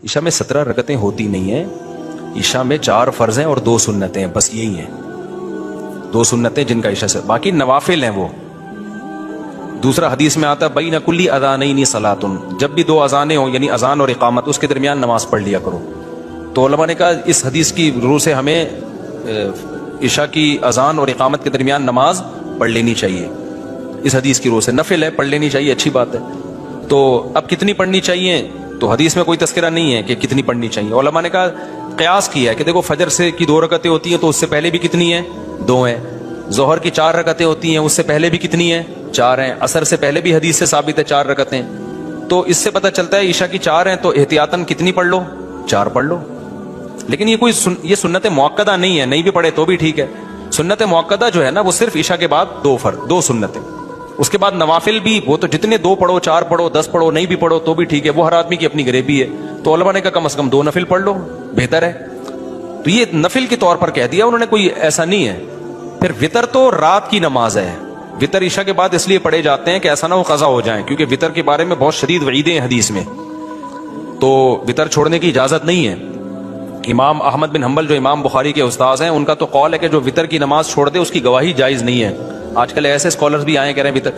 عشاء میں 17 رکعتیں ہوتی نہیں ہیں. عشاء میں 4 فرض ہیں اور 2 سنتیں ہیں، بس یہی ہیں 2 سنتیں جن کا عشاء سے، باقی نوافل ہیں وہ. دوسرا حدیث میں آتا بین کلی اذانین صلاۃ، جب بھی 2 اذانیں ہوں یعنی اذان اور اقامت، اس کے درمیان نماز پڑھ لیا کرو. تو علماء نے کہا اس حدیث کی روح سے ہمیں عشاء کی اذان اور اقامت کے درمیان نماز پڑھ لینی چاہیے. اس حدیث کی روح سے نفل ہے، پڑھ لینی چاہیے، اچھی بات ہے. تو اب کتنی پڑھنی چاہیے؟ تو حدیث میں کوئی تذکرہ نہیں ہے کہ کتنی پڑھنی چاہیے. علماء نے کہا قیاس کیا ہے کہ دیکھو فجر سے کی 2 رکعتیں ہوتی ہیں تو اس سے پہلے بھی کتنی ہیں؟ 2 ہیں. ظہر کی 4 رکعتیں ہوتی ہیں، اس سے پہلے بھی کتنی ہیں؟ 4 ہیں. عصر سے پہلے بھی حدیث سے ثابت ہے 4 رکعتیں. تو اس سے پتہ چلتا ہے عشاء کی 4 ہیں تو احتیاطاً کتنی پڑھ لو؟ 4 پڑھ لو. لیکن یہ کوئی یہ سنت موقدہ نہیں ہے، نہیں بھی پڑھے تو بھی ٹھیک ہے. سنت موقدہ جو ہے نا وہ صرف عشاء کے بعد 2 سنتیں. اس کے بعد نوافل بھی وہ تو جتنے 2 پڑھو، 4 پڑھو، 10 پڑھو، نہیں بھی پڑھو تو بھی ٹھیک ہے، وہ ہر آدمی کی اپنی غریبی ہے. تو علماء نے کہا کم از کم 2 نفل پڑھ لو، بہتر ہے. تو یہ نفل کے طور پر کہہ دیا انہوں نے، کوئی ایسا نہیں ہے. پھر وتر تو رات کی نماز ہے. وتر عشاء کے بعد اس لیے پڑھے جاتے ہیں کہ ایسا نہ ہو قضا ہو جائیں، کیونکہ وتر کے بارے میں بہت شدید وعیدیں ہیں حدیث میں. تو وتر چھوڑنے کی اجازت نہیں ہے. امام احمد بن حنبل جو امام بخاری کے استاذ ہیں، ان کا تو قول ہے کہ جو وتر کی نماز چھوڑ دے اس کی گواہی جائز نہیں ہے. آج کل ایسے اسکالرز بھی آئے کہہ رہے ہیں وتر